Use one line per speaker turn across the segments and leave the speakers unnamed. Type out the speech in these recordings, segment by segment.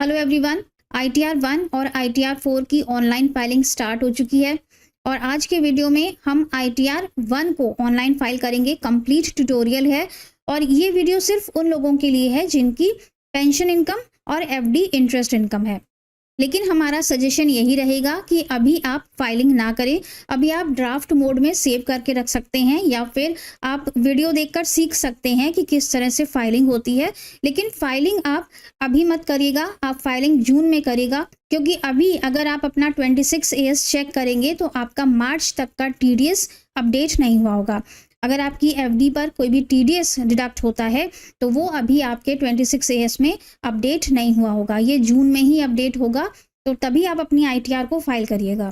Hello everyone. ITR 1 और ITR 4 की online filing start हो चुकी है और आज के वीडियो में हम ITR 1 को ऑनलाइन फाइल करेंगे। कंप्लीट ट्यूटोरियल है और ये वीडियो सिर्फ उन लोगों के लिए है जिनकी पेंशन इनकम और FD इंटरेस्ट इनकम है। लेकिन हमारा सजेशन यही रहेगा कि अभी आप फाइलिंग ना करें। अभी आप ड्राफ्ट मोड में सेव करके रख सकते हैं या फिर आप वीडियो देखकर सीख सकते हैं कि किस तरह से फाइलिंग होती है। लेकिन फाइलिंग आप अभी मत करिएगा, आप फाइलिंग जून में करिएगा, क्योंकि अभी अगर आप अपना 26 AS चेक करेंगे तो आपका मार्च तक का TDS अपडेट नहीं हुआ होगा। अगर आपकी FD पर कोई भी TDS डिडक्ट होता है तो वो अभी आपके 26 AS में अपडेट नहीं हुआ होगा, ये जून में ही अपडेट होगा। तो तभी आप अपनी ITR को फाइल करिएगा।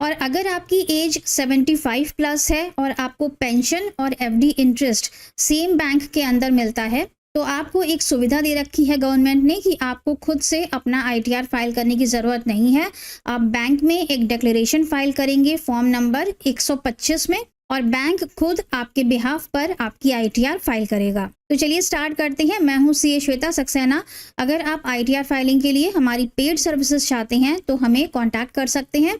और अगर आपकी एज 75 प्लस है और आपको पेंशन और FD इंटरेस्ट सेम बैंक के अंदर मिलता है तो आपको एक सुविधा दे रखी है गवर्नमेंट ने कि आपको खुद से अपना ITR फाइल करने की ज़रूरत नहीं है। आप बैंक में एक डिक्लेरेशन फाइल करेंगे फॉर्म नंबर 125 में और बैंक खुद आपके बिहाफ पर आपकी ITR फाइल करेगा। तो चलिए स्टार्ट करते हैं। मैं हूं CA श्वेता सक्सेना। अगर आप ITR फाइलिंग के लिए हमारी पेड सर्विसेज चाहते हैं तो हमें कांटेक्ट कर सकते हैं।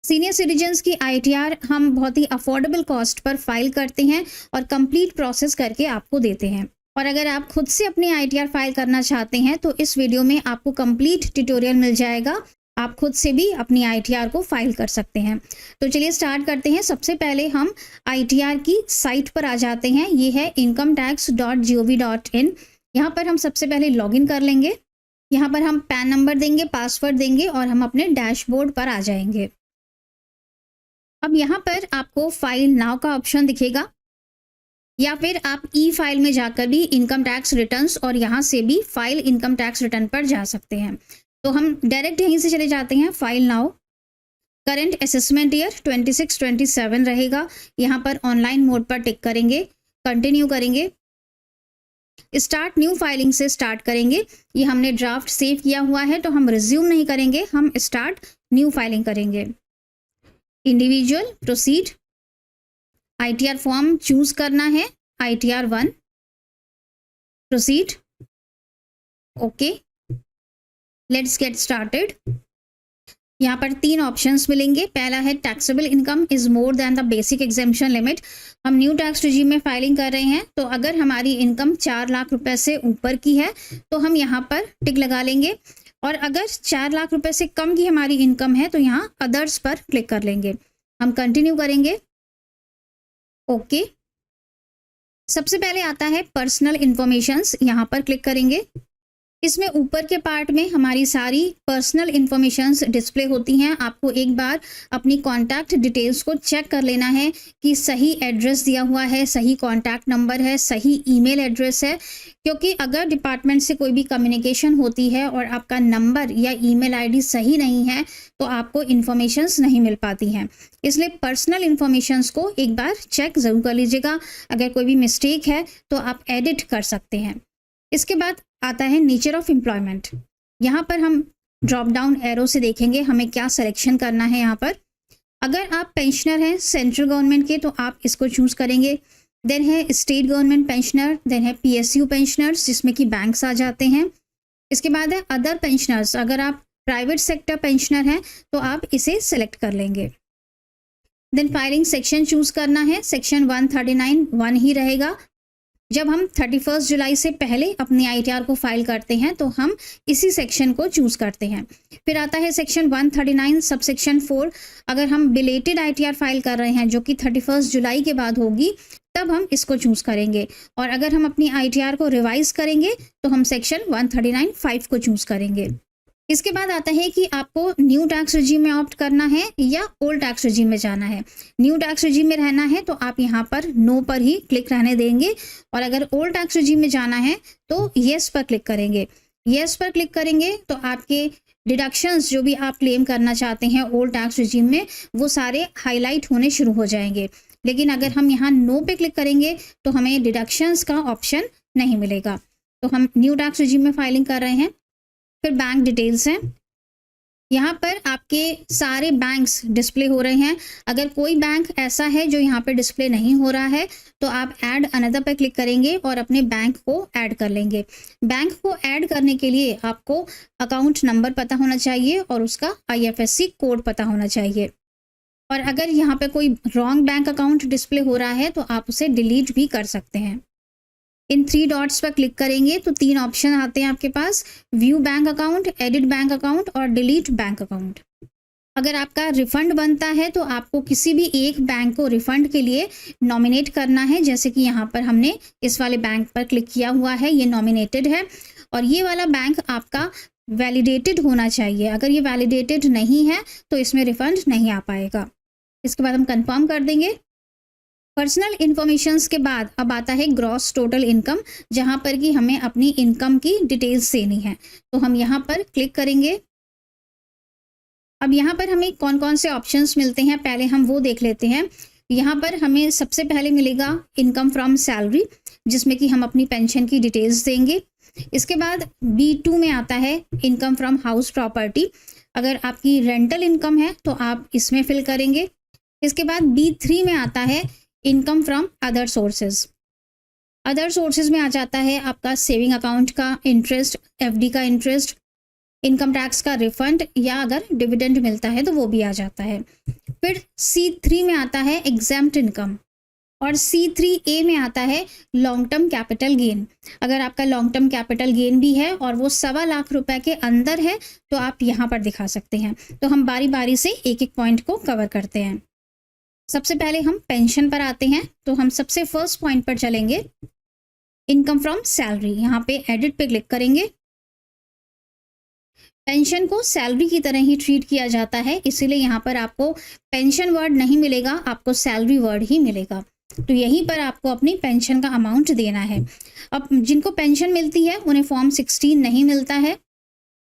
सीनियर सिटीजन्स की ITR हम बहुत ही अफोर्डेबल कॉस्ट पर फाइल करते हैं और कंप्लीट प्रोसेस करके आपको देते हैं। और अगर आप खुद से अपनी ITR फाइल करना चाहते हैं तो इस वीडियो में आपको कंप्लीट ट्यूटोरियल मिल जाएगा। आप खुद से भी अपनी ITR को फाइल कर सकते हैं। तो चलिए स्टार्ट करते हैं। सबसे पहले हम ITR की साइट पर आ जाते हैं। ये है incometax.gov.in। यहाँ पर हम सबसे पहले लॉगिन कर लेंगे। यहाँ पर हम पैन नंबर देंगे, पासवर्ड देंगे और हम अपने डैशबोर्ड पर आ जाएंगे। अब यहाँ पर आपको फाइल नाउ का ऑप्शन दिखेगा या फिर आप E-फाइल में जाकर भी इनकम टैक्स रिटर्न्स और यहाँ से भी फाइल इनकम टैक्स रिटर्न पर जा सकते हैं। तो हम डायरेक्ट यहीं से चले जाते हैं file now. Current assessment year 26-27 रहेगा। यहाँ पर ऑनलाइन मोड पर टिक करेंगे, कंटिन्यू करेंगे, स्टार्ट न्यू फाइलिंग से स्टार्ट करेंगे। ये हमने ड्राफ्ट सेव किया हुआ है तो हम रिज्यूम नहीं करेंगे, हम स्टार्ट न्यू फाइलिंग करेंगे। Individual, proceed, ITR form choose करना है, ITR 1, proceed, okay, let's get started. यहाँ पर 3 ऑप्शंस मिलेंगे। पहला है taxable income is more than the basic exemption limit. हम न्यू टैक्स रिजीम में फाइलिंग कर रहे हैं तो अगर हमारी इनकम 4 लाख रुपए से ऊपर की है तो हम यहाँ पर टिक लगा लेंगे और अगर 4 लाख रुपए से कम की हमारी इनकम है तो यहाँ अदर्स पर क्लिक कर लेंगे। हम कंटिन्यू करेंगे, ओके। सबसे पहले आता है पर्सनल इन्फॉर्मेशंस, यहाँ पर क्लिक करेंगे। इसमें ऊपर के पार्ट में हमारी सारी पर्सनल इन्फॉर्मेशंस डिस्प्ले होती हैं। आपको एक बार अपनी कॉन्टैक्ट डिटेल्स को चेक कर लेना है कि सही एड्रेस दिया हुआ है, सही कॉन्टैक्ट नंबर है, सही ईमेल एड्रेस है, क्योंकि अगर डिपार्टमेंट से कोई भी कम्युनिकेशन होती है और आपका नंबर या ईमेल ID सही नहीं है तो आपको इन्फॉर्मेशंस नहीं मिल पाती हैं। इसलिए पर्सनल इन्फॉर्मेशंस को एक बार चेक ज़रूर कर लीजिएगा। अगर कोई भी मिस्टेक है तो आप एडिट कर सकते हैं। इसके बाद आता है नेचर ऑफ एम्प्लॉयमेंट। यहाँ पर हम ड्रॉप डाउन एरो से देखेंगे हमें क्या सिलेक्शन करना है। यहाँ पर अगर आप पेंशनर हैं सेंट्रल गवर्नमेंट के तो आप इसको चूज करेंगे। देन है स्टेट गवर्नमेंट पेंशनर, देन है PSU पेंशनर्स जिसमें कि बैंक्स आ जाते हैं। इसके बाद है अदर पेंशनर्स। अगर आप प्राइवेट सेक्टर पेंशनर हैं तो आप इसे सेलेक्ट कर लेंगे। देन फाइलिंग सेक्शन चूज करना है, सेक्शन 139(1) ही रहेगा। जब हम 31 जुलाई से पहले अपनी ITR को फाइल करते हैं तो हम इसी सेक्शन को चूज करते हैं। फिर आता है सेक्शन 139 सबसेक्शन 4। अगर हम बिलेटेड ITR फाइल कर रहे हैं जो कि 31 जुलाई के बाद होगी तब हम इसको चूज करेंगे और अगर हम अपनी ITR को रिवाइज करेंगे तो हम सेक्शन 139(5) को चूज करेंगे। इसके बाद आता है कि आपको न्यू टैक्स रिजीम में ऑप्ट करना है या ओल्ड टैक्स रिजीम में जाना है। न्यू टैक्स रिजीम में रहना है तो आप यहाँ पर नो पर ही क्लिक रहने देंगे और अगर ओल्ड टैक्स रिजीम में जाना है तो येस पर क्लिक करेंगे। येस पर क्लिक करेंगे तो आपके डिडक्शंस जो भी आप क्लेम करना चाहते हैं ओल्ड टैक्स रिजीम में वो सारे हाईलाइट होने शुरू हो जाएंगे। लेकिन अगर हम यहाँ नो पे क्लिक करेंगे तो हमें डिडक्शंस का ऑप्शन नहीं मिलेगा। तो हम न्यू टैक्स रिजीम में फाइलिंग कर रहे हैं। फिर बैंक डिटेल्स हैं, यहाँ पर आपके सारे बैंक्स डिस्प्ले हो रहे हैं। अगर कोई बैंक ऐसा है जो यहाँ पे डिस्प्ले नहीं हो रहा है तो आप ऐड अनदर पे क्लिक करेंगे और अपने बैंक को ऐड कर लेंगे। बैंक को ऐड करने के लिए आपको अकाउंट नंबर पता होना चाहिए और उसका IFSC कोड पता होना चाहिए। और अगर यहाँ पे कोई रॉन्ग बैंक अकाउंट डिस्प्ले हो रहा है तो आप उसे डिलीट भी कर सकते हैं। इन 3 डॉट्स पर क्लिक करेंगे तो 3 ऑप्शन आते हैं आपके पास, view bank account, edit bank account और डिलीट बैंक अकाउंट। अगर आपका रिफंड बनता है तो आपको किसी भी एक बैंक को रिफंड के लिए नॉमिनेट करना है। जैसे कि यहाँ पर हमने इस वाले बैंक पर क्लिक किया हुआ है, ये नॉमिनेटेड है और ये वाला बैंक आपका वैलिडेटेड होना चाहिए। अगर ये वैलिडेटेड नहीं है तो इसमें रिफंड नहीं आ पाएगा। इसके बाद हम कंफर्म कर देंगे। पर्सनल इन्फॉर्मेशंस के बाद अब आता है ग्रॉस टोटल इनकम, जहां पर कि हमें अपनी इनकम की डिटेल्स देनी है। तो हम यहां पर क्लिक करेंगे। अब यहां पर हमें कौन कौन से ऑप्शंस मिलते हैं पहले हम वो देख लेते हैं। यहां पर हमें सबसे पहले मिलेगा इनकम फ्रॉम सैलरी, जिसमें कि हम अपनी पेंशन की डिटेल्स देंगे। इसके बाद B2 में आता है इनकम फ्रॉम हाउस प्रॉपर्टी। अगर आपकी रेंटल इनकम है तो आप इसमें फिल करेंगे। इसके बाद B3 में आता है income from other sources. Other sources में आ जाता है आपका सेविंग अकाउंट का इंटरेस्ट, FD का इंटरेस्ट, इनकम टैक्स का रिफंड या अगर डिविडेंड मिलता है तो वो भी आ जाता है। फिर C3 में आता है एग्जैम्प्ट इनकम और C3A में आता है लॉन्ग टर्म कैपिटल गेन। अगर आपका लॉन्ग टर्म कैपिटल गेन भी है और वो 1.25 लाख रुपए के अंदर है तो आप यहाँ पर दिखा सकते हैं। तो हम बारी बारी से एक एक पॉइंट को कवर करते हैं। सबसे पहले हम पेंशन पर आते हैं, तो हम सबसे फर्स्ट पॉइंट पर चलेंगे, इनकम फ्रॉम सैलरी। यहाँ पे एडिट पे क्लिक करेंगे। पेंशन को सैलरी की तरह ही ट्रीट किया जाता है, इसीलिए यहाँ पर आपको पेंशन वर्ड नहीं मिलेगा, आपको सैलरी वर्ड ही मिलेगा। तो यहीं पर आपको अपनी पेंशन का अमाउंट देना है। अब जिनको पेंशन मिलती है उन्हें फॉर्म 16 नहीं मिलता है।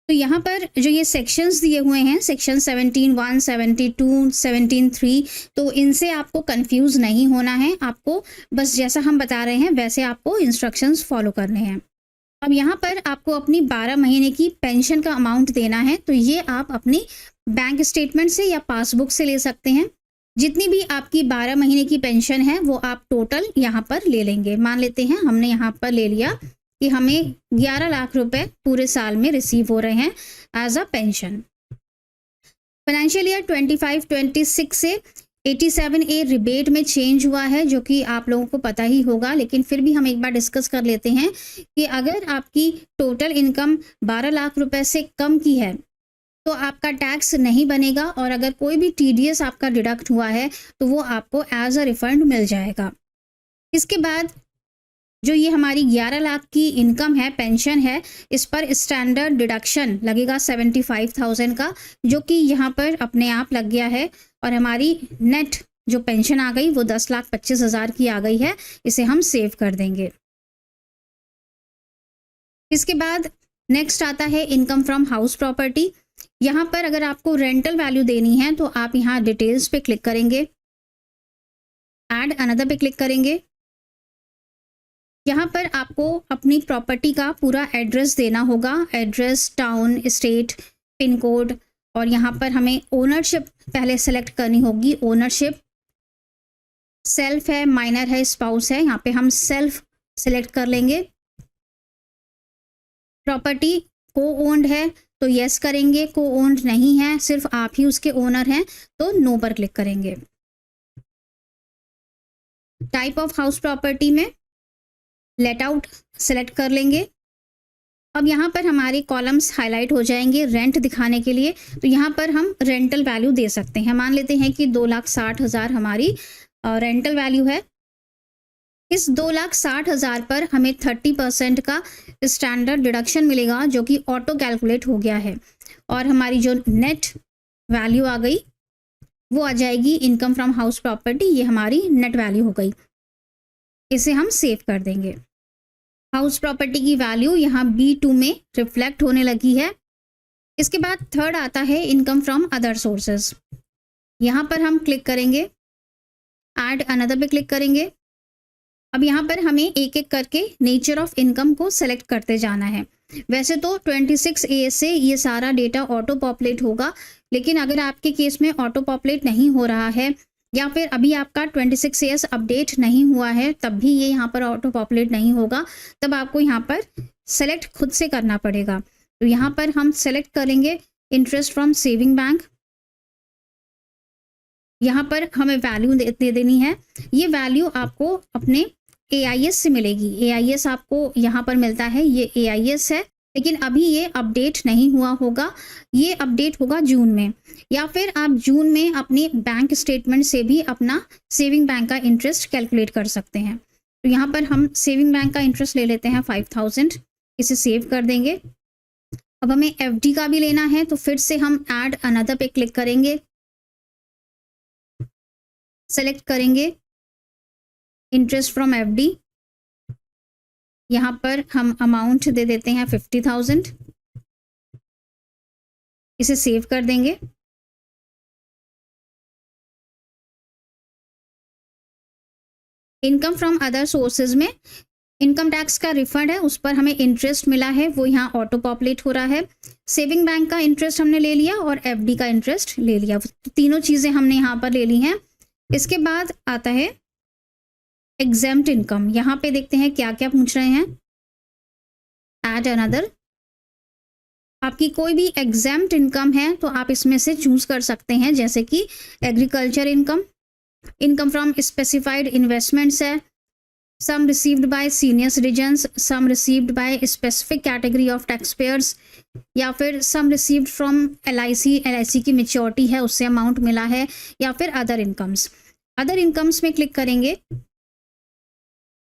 तो यहाँ पर जो ये सेक्शंस दिए हुए हैं, सेक्शन 17(1), 72, 17(3), तो इनसे आपको कंफ्यूज नहीं होना है। आपको बस जैसा हम बता रहे हैं वैसे आपको इंस्ट्रक्शंस फॉलो करने हैं। अब यहाँ पर आपको अपनी 12 महीने की पेंशन का अमाउंट देना है। तो ये आप अपनी बैंक स्टेटमेंट से या पासबुक से ले सकते हैं। जितनी भी आपकी 12 महीने की पेंशन है वो आप टोटल यहाँ पर ले लेंगे। मान लेते हैं हमने यहाँ पर ले लिया कि हमें 11 लाख रुपए पूरे साल में रिसीव हो रहे हैं as a pension. Financial year 25-26 से 87A रिबेट में चेंज हुआ है, जो कि आप लोगों को पता ही होगा, लेकिन फिर भी हम एक बार डिस्कस कर लेते हैं कि अगर आपकी टोटल इनकम 12 लाख रुपए से कम की है तो आपका टैक्स नहीं बनेगा और अगर कोई भी TDS आपका डिडक्ट हुआ है तो वो आपको एज अ रिफंड मिल जाएगा। इसके बाद जो ये हमारी 11 लाख की इनकम है, पेंशन है, इस पर स्टैंडर्ड डिडक्शन लगेगा 75,000 का, जो कि यहाँ पर अपने आप लग गया है और हमारी नेट जो पेंशन आ गई वो 10,25,000 की आ गई है। इसे हम सेव कर देंगे। इसके बाद नेक्स्ट आता है इनकम फ्रॉम हाउस प्रॉपर्टी। यहाँ पर अगर आपको रेंटल वैल्यू देनी है तो आप यहाँ डिटेल्स पे क्लिक करेंगे, ऐड अनदर पे क्लिक करेंगे। यहाँ पर आपको अपनी प्रॉपर्टी का पूरा एड्रेस देना होगा, address, town, state, pin code, और यहाँ पर हमें ओनरशिप पहले सेलेक्ट करनी होगी। ओनरशिप सेल्फ है, माइनर है, स्पाउस है, यहाँ पे हम सेल्फ सेलेक्ट कर लेंगे। प्रॉपर्टी को ओन्ड है तो यस करेंगे, को ओन्ड नहीं है, सिर्फ आप ही उसके ओनर हैं, तो नो पर क्लिक करेंगे। टाइप ऑफ हाउस प्रॉपर्टी में लेट आउट सेलेक्ट कर लेंगे। अब यहाँ पर हमारे कॉलम्स हाईलाइट हो जाएंगे रेंट दिखाने के लिए, तो यहाँ पर हम रेंटल वैल्यू दे सकते हैं। मान लेते हैं कि 2,60,000 हमारी रेंटल वैल्यू है। इस 2,60,000 पर हमें 30% का स्टैंडर्ड डिडक्शन मिलेगा, जो कि ऑटो कैलकुलेट हो गया है, और हमारी जो नेट वैल्यू आ गई वो आ जाएगी इनकम फ्रॉम हाउस प्रॉपर्टी। ये हमारी नेट वैल्यू हो गई। इसे हम सेव कर देंगे। हाउस प्रॉपर्टी की वैल्यू यहाँ B2 में रिफ्लेक्ट होने लगी है। इसके बाद थर्ड आता है इनकम फ्रॉम अदर सोर्सेज। यहाँ पर हम क्लिक करेंगे, ऐड अनदर पे क्लिक करेंगे। अब यहाँ पर हमें एक एक करके नेचर ऑफ इनकम को सेलेक्ट करते जाना है। वैसे तो 26A से ये सारा डेटा ऑटो पॉपुलेट होगा, लेकिन अगर आपके केस में ऑटो पॉपुलेट नहीं हो रहा है या फिर अभी आपका 26AS अपडेट नहीं हुआ है, तब भी ये यहाँ पर ऑटो पॉपुलेट नहीं होगा, तब आपको यहाँ पर सेलेक्ट खुद से करना पड़ेगा। तो यहाँ पर हम सेलेक्ट करेंगे इंटरेस्ट फ्रॉम सेविंग बैंक। यहाँ पर हमें वैल्यू दे देनी है। ये वैल्यू आपको अपने AIS से मिलेगी। AIS आपको यहाँ पर मिलता है, ये AIS है, लेकिन अभी ये अपडेट नहीं हुआ होगा, ये अपडेट होगा जून में। या फिर आप जून में अपने बैंक स्टेटमेंट से भी अपना सेविंग बैंक का इंटरेस्ट कैलकुलेट कर सकते हैं। तो यहाँ पर हम सेविंग बैंक का इंटरेस्ट ले लेते हैं 5000, इसे सेव कर देंगे। अब हमें FD का भी लेना है, तो फिर से हम ऐड अनदर पे क्लिक करेंगे, सेलेक्ट करेंगे इंटरेस्ट फ्रॉम FD। यहाँ पर हम अमाउंट दे देते हैं 50,000, इसे सेव कर देंगे। इनकम फ्रॉम अदर सोर्सेज में इनकम टैक्स का रिफंड है, उस पर हमें इंटरेस्ट मिला है, वो यहाँ ऑटो पॉपुलेट हो रहा है। सेविंग बैंक का इंटरेस्ट हमने ले लिया और FD का इंटरेस्ट ले लिया, तीनों चीज़ें हमने यहाँ पर ले ली हैं। इसके बाद आता है एग्जेम्प्ट इनकम। यहाँ पे देखते हैं क्या क्या पूछ रहे हैं। ऐड अनदर, आपकी कोई भी एग्जेम्प्ट इनकम है तो आप इसमें से चूज कर सकते हैं, जैसे कि agriculture income, income from specified investments है, sum received by senior citizens, sum received by specific category of tax payers, या फिर सम रिसीव्ड फ्रॉम LIC की मेच्योरिटी है, उससे अमाउंट मिला है, या फिर अदर इनकम्स। अदर इनकम्स में क्लिक करेंगे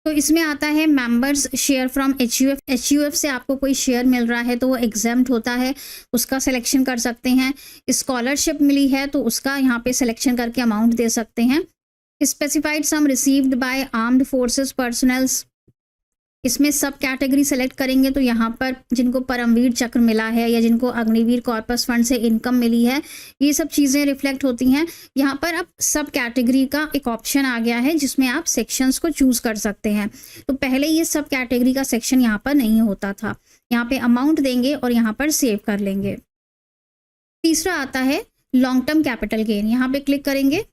तो इसमें आता है मेंबर्स शेयर फ्रॉम HUF से आपको कोई शेयर मिल रहा है तो वो एग्जेम्प्ट होता है, उसका सिलेक्शन कर सकते हैं। स्कॉलरशिप मिली है तो उसका यहाँ पे सिलेक्शन करके अमाउंट दे सकते हैं। Specified sum received by armed forces personnels, इसमें सब कैटेगरी सेलेक्ट करेंगे तो यहाँ पर जिनको परमवीर चक्र मिला है या जिनको अग्निवीर कॉर्पस फंड से इनकम मिली है, ये सब चीज़ें रिफ्लेक्ट होती हैं। यहाँ पर अब सब कैटेगरी का एक ऑप्शन आ गया है जिसमें आप सेक्शंस को चूज कर सकते हैं। तो पहले ये सब कैटेगरी का सेक्शन यहाँ पर नहीं होता था। यहाँ पे अमाउंट देंगे और यहाँ पर सेव कर लेंगे। तीसरा आता है लॉन्ग टर्म कैपिटल गेन, यहाँ पे क्लिक करेंगे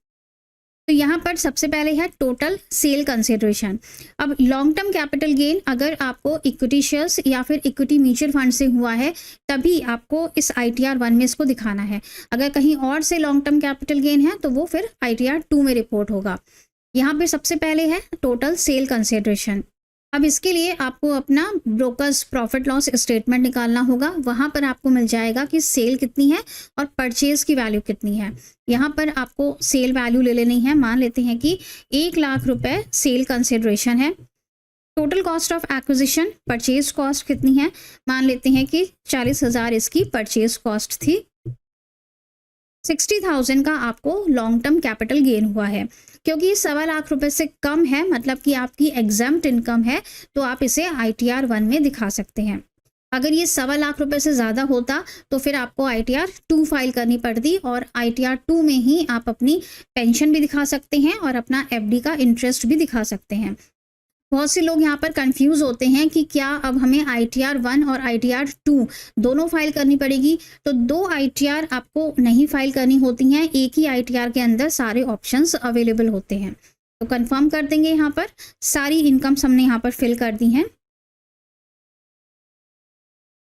तो यहाँ पर सबसे पहले है टोटल सेल कंसिडरेशन। अब लॉन्ग टर्म कैपिटल गेन अगर आपको इक्विटी शेयर्स या फिर इक्विटी म्यूचुअल फंड से हुआ है तभी आपको इस ITR 1 में इसको दिखाना है। अगर कहीं और से लॉन्ग टर्म कैपिटल गेन है तो वो फिर ITR 2 में रिपोर्ट होगा। यहाँ पे सबसे पहले है टोटल सेल कंसिडरेशन। अब इसके लिए आपको अपना ब्रोकर्स प्रॉफिट लॉस स्टेटमेंट निकालना होगा। वहाँ पर आपको मिल जाएगा कि सेल कितनी है और परचेज की वैल्यू कितनी है। यहाँ पर आपको सेल वैल्यू ले लेनी है। मान लेते हैं कि 1 लाख रुपए सेल कंसिडरेशन है। Total cost of acquisition, purchase cost कितनी है, मान लेते हैं कि 40,000 इसकी परचेज कॉस्ट थी। 60,000 का आपको लॉन्ग टर्म कैपिटल गेन हुआ है। क्योंकि 1.25 लाख रुपए से कम है, मतलब कि आपकी एग्जेम्प्ट इनकम है, तो आप इसे ITR 1 में दिखा सकते हैं। अगर ये 1.25 लाख रुपए से ज़्यादा होता तो फिर आपको ITR 2 फाइल करनी पड़ती और ITR 2 में ही आप अपनी पेंशन भी दिखा सकते हैं और अपना FD का इंटरेस्ट भी दिखा सकते हैं। बहुत से लोग यहाँ पर कंफ्यूज होते हैं कि क्या अब हमें ITR 1 और ITR 2 दोनों फाइल करनी पड़ेगी। तो 2 ITR आपको नहीं फाइल करनी होती हैं, एक ही ITR के अंदर सारे ऑप्शंस अवेलेबल होते हैं। तो कंफर्म कर देंगे। यहाँ पर सारी इनकम्स हमने यहाँ पर फिल कर दी हैं।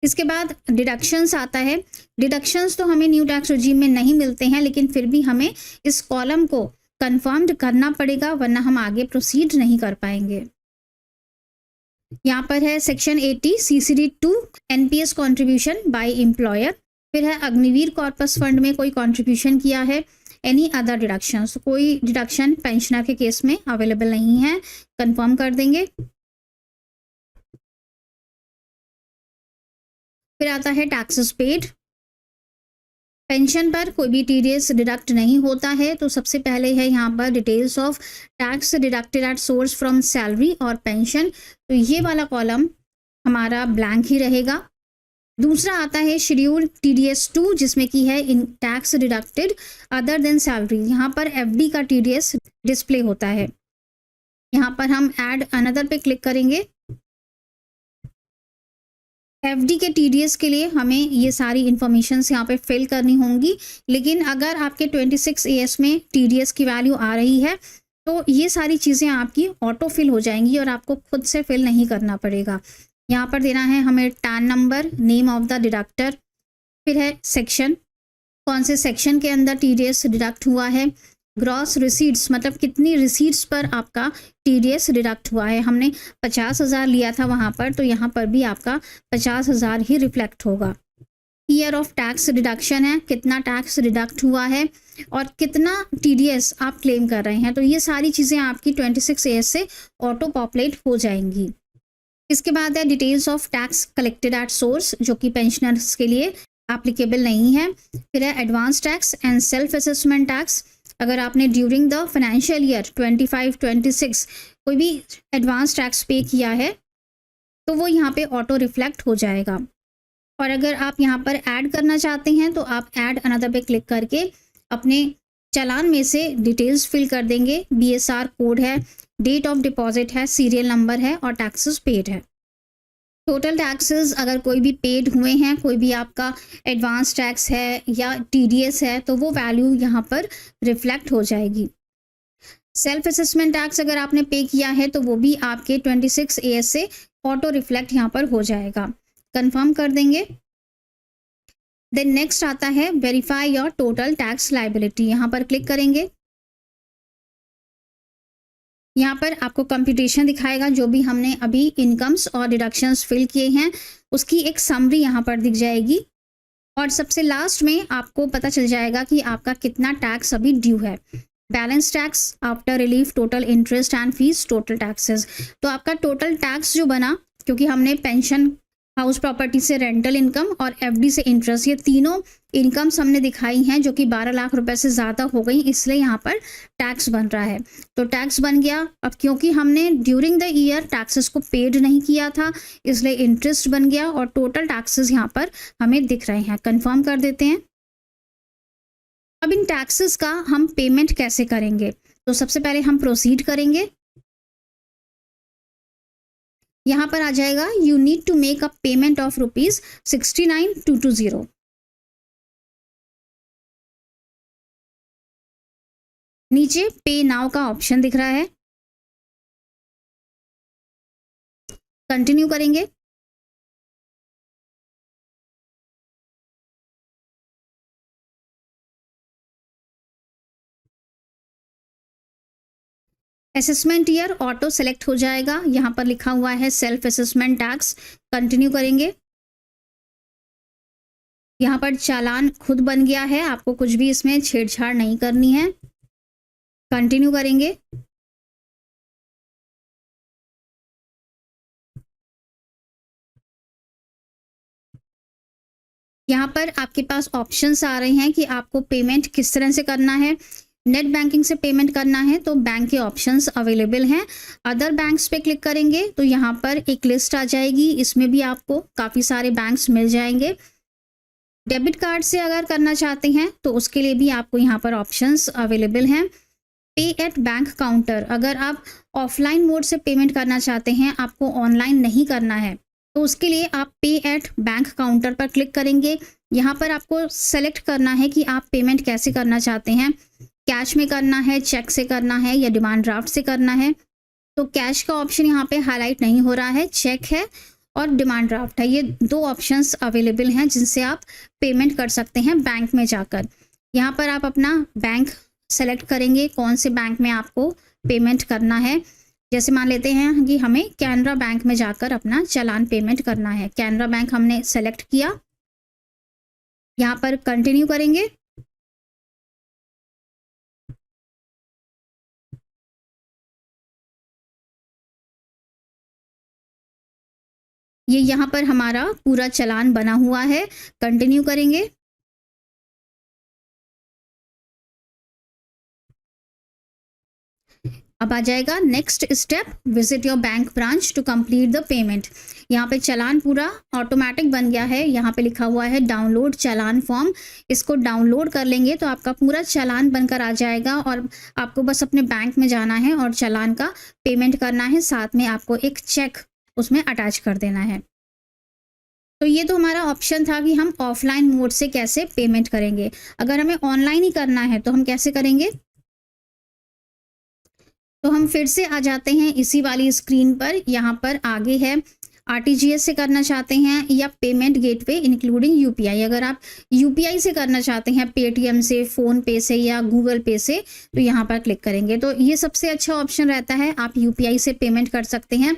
इसके बाद डिडक्शंस आता है। डिडक्शंस तो हमें न्यू टैक्स रेजिम में नहीं मिलते हैं, लेकिन फिर भी हमें इस कॉलम को कंफर्म्ड करना पड़ेगा, वरना हम आगे प्रोसीड नहीं कर पाएंगे। यहाँ पर है section 80 CCD 2 NPS contribution by employer. फिर है अग्निवीर कॉर्पस फंड में कोई कॉन्ट्रीब्यूशन किया है। एनी अदर डिडक्शंस, कोई डिडक्शन पेंशनर के केस में अवेलेबल नहीं है। कंफर्म कर देंगे। फिर आता है टैक्सेस पेड। पेंशन पर कोई भी TDS डिडक्ट नहीं होता है। तो सबसे पहले है यहाँ पर details of tax deducted at source from salary और पेंशन। तो ये वाला कॉलम हमारा ब्लैंक ही रहेगा। दूसरा आता है शेड्यूल TDS 2 जिसमें की है इन tax deducted other than salary. यहाँ पर FD का TDS डिस्प्ले होता है। यहाँ पर हम ऐड अनदर पे क्लिक करेंगे। एफडी के टीडीएस के लिए हमें ये सारी इन्फॉर्मेशंस यहाँ पे फिल करनी होंगी, लेकिन अगर आपके 26 एएस में टीडीएस की वैल्यू आ रही है तो ये सारी चीज़ें आपकी ऑटो फिल हो जाएंगी और आपको खुद से फिल नहीं करना पड़ेगा। यहाँ पर देना है हमें tan number, name of the deductor, फिर है सेक्शन, कौन से सेक्शन के अंदर टीडीएस डिडक्ट हुआ है, ग्रॉस रिसीट्स मतलब कितनी रिसीट्स पर आपका टीडीएस डिडक्ट हुआ है। हमने 50,000 लिया था वहाँ पर, तो यहाँ पर भी आपका 50,000 ही रिफ्लेक्ट होगा। ईयर ऑफ टैक्स डिडक्शन है, कितना टैक्स डिडक्ट हुआ है और कितना टीडीएस आप क्लेम कर रहे हैं। तो ये सारी चीज़ें आपकी 26 एएस से ऑटो पॉपुलेट हो जाएंगी। इसके बाद है details of tax collected at source, जो कि पेंशनर्स के लिए एप्लीकेबल नहीं है। फिर है advance tax and self assessment tax, अगर आपने ड्यूरिंग द फाइनेंशियल ईयर 25-26 कोई भी एडवांस टैक्स पे किया है तो वो यहाँ पे ऑटो रिफ्लेक्ट हो जाएगा। और अगर आप यहाँ पर ऐड करना चाहते हैं तो आप ऐड अनदर पे क्लिक करके अपने चालान में से डिटेल्स फिल कर देंगे। बीएसआर कोड है, डेट ऑफ डिपॉजिट है, सीरियल नंबर है और टैक्सेस पेड है। टोटल टैक्सेस अगर कोई भी पेड हुए हैं, कोई भी आपका एडवांस टैक्स है या टीडीएस है, तो वो वैल्यू यहाँ पर रिफ्लेक्ट हो जाएगी। सेल्फ असेसमेंट टैक्स अगर आपने पे किया है तो वो भी आपके 26 एएस से ऑटो रिफ्लेक्ट यहाँ पर हो जाएगा। कंफर्म कर देंगे। देन नेक्स्ट आता है verify your total tax liability, यहाँ पर क्लिक करेंगे। यहाँ पर आपको कंप्यूटेशन दिखाएगा, जो भी हमने अभी इनकम्स और डिडक्शंस फिल किए हैं उसकी एक समरी यहाँ पर दिख जाएगी और सबसे लास्ट में आपको पता चल जाएगा कि आपका कितना टैक्स अभी ड्यू है। Balance tax after relief, total interest and fees, total taxes. तो आपका टोटल टैक्स जो बना, क्योंकि हमने पेंशन, हाउस प्रॉपर्टी से रेंटल इनकम और एफडी से इंटरेस्ट, ये तीनों इनकम्स हमने दिखाई हैं जो कि 12 लाख रुपए से ज़्यादा हो गई, इसलिए यहाँ पर टैक्स बन रहा है। तो टैक्स बन गया। अब क्योंकि हमने ड्यूरिंग द ईयर टैक्सेस को पेड नहीं किया था इसलिए इंटरेस्ट बन गया और टोटल टैक्सेस यहाँ पर हमें दिख रहे हैं। कंफर्म कर देते हैं। अब इन टैक्सेस का हम पेमेंट कैसे करेंगे, तो सबसे पहले हम प्रोसीड करेंगे। यहाँ पर आ जाएगा you need to make a payment of ₹69,220। नीचे पे नाउ का ऑप्शन दिख रहा है, कंटिन्यू करेंगे। असेसमेंट ईयर ऑटो सेलेक्ट हो जाएगा, यहाँ पर लिखा हुआ है सेल्फ असेसमेंट टैक्स। कंटिन्यू करेंगे। यहाँ पर चालान खुद बन गया है, आपको कुछ भी इसमें छेड़छाड़ नहीं करनी है। कंटिन्यू करेंगे। यहाँ पर आपके पास ऑप्शंस आ रहे हैं कि आपको पेमेंट किस तरह से करना है। नेट बैंकिंग से पेमेंट करना है तो बैंक के ऑप्शंस अवेलेबल हैं। अदर बैंक्स पे क्लिक करेंगे तो यहाँ पर एक लिस्ट आ जाएगी, इसमें भी आपको काफ़ी सारे बैंक्स मिल जाएंगे। डेबिट कार्ड से अगर करना चाहते हैं तो उसके लिए भी आपको यहाँ पर ऑप्शंस अवेलेबल हैं। पे एट बैंक काउंटर, अगर आप ऑफलाइन मोड से पेमेंट करना चाहते हैं, आपको ऑनलाइन नहीं करना है, तो उसके लिए आप पे एट बैंक काउंटर पर क्लिक करेंगे। यहाँ पर आपको सेलेक्ट करना है कि आप पेमेंट कैसे करना चाहते हैं, कैश में करना है, चेक से करना है या डिमांड ड्राफ्ट से करना है। तो कैश का ऑप्शन यहाँ पे हाईलाइट नहीं हो रहा है, चेक है और डिमांड ड्राफ्ट है, ये दो ऑप्शंस अवेलेबल हैं जिनसे आप पेमेंट कर सकते हैं बैंक में जाकर। यहाँ पर आप अपना बैंक सेलेक्ट करेंगे, कौन से बैंक में आपको पेमेंट करना है। जैसे मान लेते हैं कि हमें कैनरा बैंक में जाकर अपना चालान पेमेंट करना है। कैनरा बैंक हमने सेलेक्ट किया, यहाँ पर कंटिन्यू करेंगे। ये यहाँ पर हमारा पूरा चालान बना हुआ है, कंटिन्यू करेंगे। अब आ जाएगा next step, visit your bank branch to complete the payment. यहाँ पे चालान पूरा ऑटोमेटिक बन गया है, यहाँ पे लिखा हुआ है डाउनलोड चालान फॉर्म। इसको डाउनलोड कर लेंगे तो आपका पूरा चालान बनकर आ जाएगा और आपको बस अपने बैंक में जाना है और चालान का पेमेंट करना है, साथ में आपको एक चेक उसमें अटैच कर देना है। तो ये तो हमारा ऑप्शन था कि हम ऑफलाइन मोड से कैसे पेमेंट करेंगे। अगर हमें ऑनलाइन ही करना है तो हम कैसे करेंगे? तो हम फिर से आ जाते हैं इसी वाली स्क्रीन पर। यहाँ पर आगे है आरटीजीएस से करना चाहते हैं या पेमेंट गेटवे इंक्लूडिंग यूपीआई। अगर आप यूपीआई से करना चाहते हैं, पेटीएम से, फ़ोन पे से या गूगल पे से, तो यहाँ पर क्लिक करेंगे। तो ये सबसे अच्छा ऑप्शन रहता है, आप यूपीआई से पेमेंट कर सकते हैं।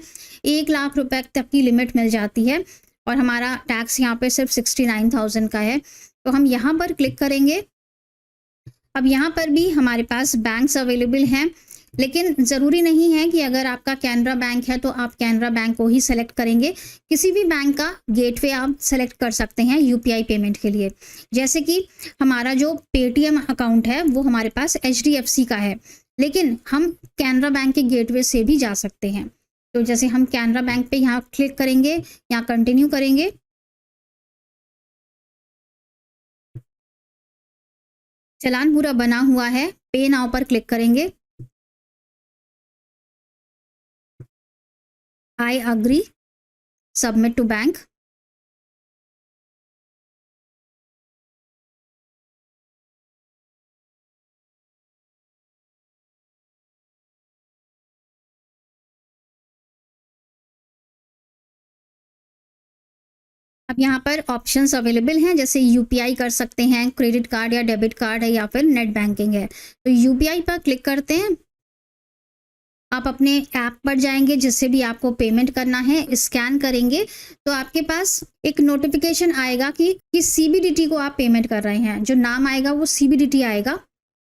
1 लाख रुपए तक की लिमिट मिल जाती है और हमारा टैक्स यहाँ पे सिर्फ 69,000 का है। तो हम यहाँ पर क्लिक करेंगे। अब यहाँ पर भी हमारे पास बैंक्स अवेलेबल हैं, लेकिन ज़रूरी नहीं है कि अगर आपका कैनरा बैंक है तो आप कैनरा बैंक को ही सेलेक्ट करेंगे। किसी भी बैंक का गेटवे आप सेलेक्ट कर सकते हैं यूपीआई पेमेंट के लिए। जैसे कि हमारा जो पेटीएम अकाउंट है वो हमारे पास एचडीएफसी का है, लेकिन हम कैनरा बैंक के गेटवे से भी जा सकते हैं। तो जैसे हम कैनरा बैंक पे यहाँ क्लिक करेंगे, यहाँ कंटिन्यू करेंगे। चालान पूरा बना हुआ है, पे नाउ पर क्लिक करेंगे। I agree, submit to bank. अब यहाँ पर ऑप्शंस अवेलेबल हैं, जैसे यूपीआई कर सकते हैं, क्रेडिट कार्ड या डेबिट कार्ड है, या फिर नेट बैंकिंग है। तो यूपीआई पर क्लिक करते हैं। आप अपने ऐप पर जाएंगे, जिससे भी आपको पेमेंट करना है, स्कैन करेंगे तो आपके पास एक नोटिफिकेशन आएगा कि सीबीडीटी को आप पेमेंट कर रहे हैं। जो नाम आएगा वो सीबीडीटी आएगा।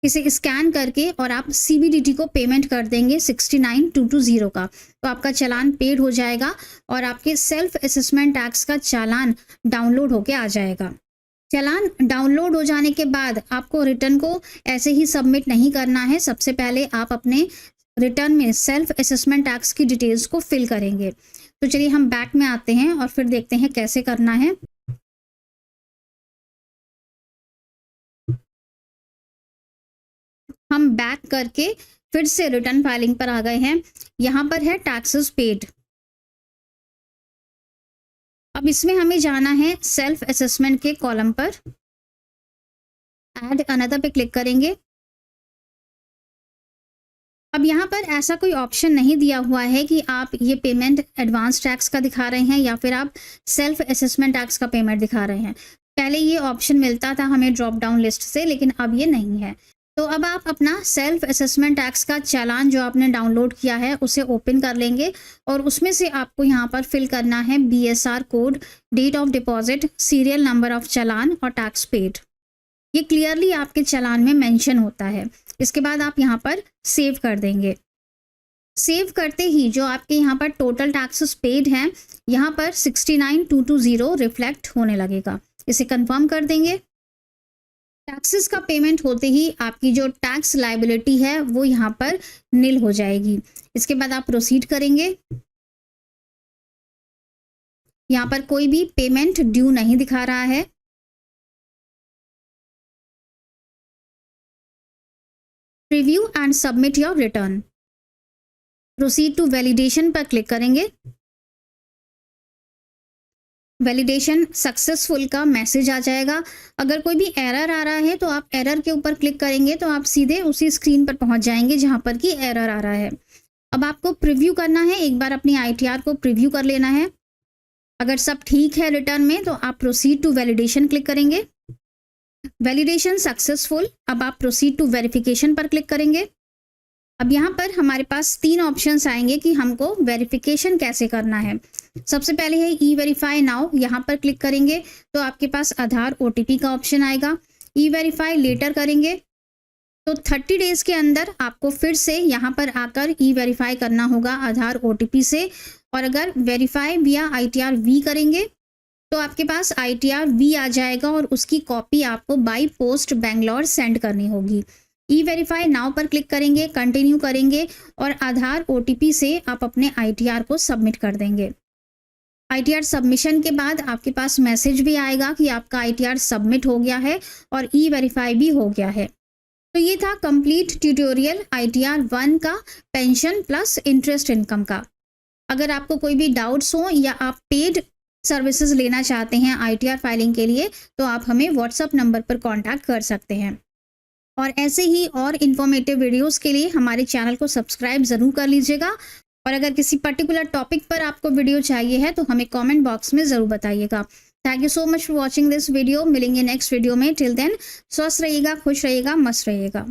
इसे स्कैन करके और आप सीबीडीटी को पेमेंट कर देंगे 69,220 का, तो आपका चालान पेड हो जाएगा और आपके सेल्फ असेसमेंट टैक्स का चालान डाउनलोड होके आ जाएगा। चालान डाउनलोड हो जाने के बाद आपको रिटर्न को ऐसे ही सबमिट नहीं करना है। सबसे पहले आप अपने रिटर्न में सेल्फ असेसमेंट टैक्स की डिटेल्स को फिल करेंगे। तो चलिए हम बैक में आते हैं और फिर देखते हैं कैसे करना है। हम बैक करके फिर से रिटर्न फाइलिंग पर आ गए हैं। यहाँ पर है टैक्सेस पेड। अब इसमें हमें जाना है सेल्फ असेसमेंट के कॉलम पर। ऐड अनदर पे क्लिक करेंगे। अब यहाँ पर ऐसा कोई ऑप्शन नहीं दिया हुआ है कि आप ये पेमेंट एडवांस टैक्स का दिखा रहे हैं या फिर आप सेल्फ असेसमेंट टैक्स का पेमेंट दिखा रहे हैं। पहले ये ऑप्शन मिलता था हमें ड्रॉप डाउन लिस्ट से, लेकिन अब ये नहीं है। तो अब आप अपना सेल्फ असेसमेंट टैक्स का चालान जो आपने डाउनलोड किया है उसे ओपन कर लेंगे और उसमें से आपको यहाँ पर फिल करना है BSR code, date of deposit, serial number of challan और टैक्स पेड। ये क्लियरली आपके चालान में मेंशन होता है। इसके बाद आप यहाँ पर सेव कर देंगे। सेव करते ही जो आपके यहाँ पर टोटल टैक्सेस पेड हैं, यहाँ पर 69,220 रिफ्लेक्ट होने लगेगा। इसे कंफर्म कर देंगे। टैक्सेस का पेमेंट होते ही आपकी जो टैक्स लायबिलिटी है वो यहाँ पर नील हो जाएगी। इसके बाद आप प्रोसीड करेंगे। यहाँ पर कोई भी पेमेंट ड्यू नहीं दिखा रहा है। Review and submit your return. Proceed to validation पर क्लिक करेंगे। वैलिडेशन सक्सेसफुल का मैसेज आ जाएगा। अगर कोई भी एरर आ रहा है तो आप एरर के ऊपर क्लिक करेंगे तो आप सीधे उसी स्क्रीन पर पहुंच जाएंगे जहां पर कि एरर आ रहा है। अब आपको प्रीव्यू करना है, एक बार अपनी आईटीआर को प्रीव्यू कर लेना है। अगर सब ठीक है रिटर्न में तो आप प्रोसीड टू वैलिडेशन क्लिक करेंगे। Validation successful. अब आप प्रोसीड टू वेरिफिकेशन पर क्लिक करेंगे। अब यहाँ पर हमारे पास 3 ऑप्शंस आएंगे कि हमको वेरिफिकेशन कैसे करना है। सबसे पहले है ई वेरीफाई नाउ। यहाँ पर क्लिक करेंगे तो आपके पास आधार ओटीपी का ऑप्शन आएगा। ई वेरीफाई लेटर करेंगे तो 30 डेज के अंदर आपको फिर से यहाँ पर आकर ई वेरीफाई करना होगा आधार ओटीपी से। और अगर वेरीफाई विया आईटीआर वी करेंगे तो आपके पास आईटीआर वी आ जाएगा और उसकी कॉपी आपको बाई पोस्ट बेंगलोर सेंड करनी होगी। ई वेरीफाई नाउ पर क्लिक करेंगे, कंटिन्यू करेंगे और आधार ओटीपी से आप अपने आईटीआर को सबमिट कर देंगे। आईटीआर सबमिशन के बाद आपके पास मैसेज भी आएगा कि आपका आईटीआर सबमिट हो गया है और ई वेरीफाई भी हो गया है। तो ये था कंप्लीट ट्यूटोरियल आईटीआर 1 का पेंशन प्लस इंटरेस्ट इनकम का। अगर आपको कोई भी डाउट्स हो या आप पेड सर्विसेज लेना चाहते हैं ITR फाइलिंग के लिए, तो आप हमें व्हाट्सएप नंबर पर कॉन्टैक्ट कर सकते हैं। और ऐसे ही और इन्फॉर्मेटिव वीडियोस के लिए हमारे चैनल को सब्सक्राइब ज़रूर कर लीजिएगा। और अगर किसी पर्टिकुलर टॉपिक पर आपको वीडियो चाहिए है तो हमें कमेंट बॉक्स में ज़रूर बताइएगा। Thank you so much for watching this video. मिलेंगे नेक्स्ट वीडियो में। टिल देन स्वस्थ रहिएगा, खुश रहिएगा, मस्त रहिएगा।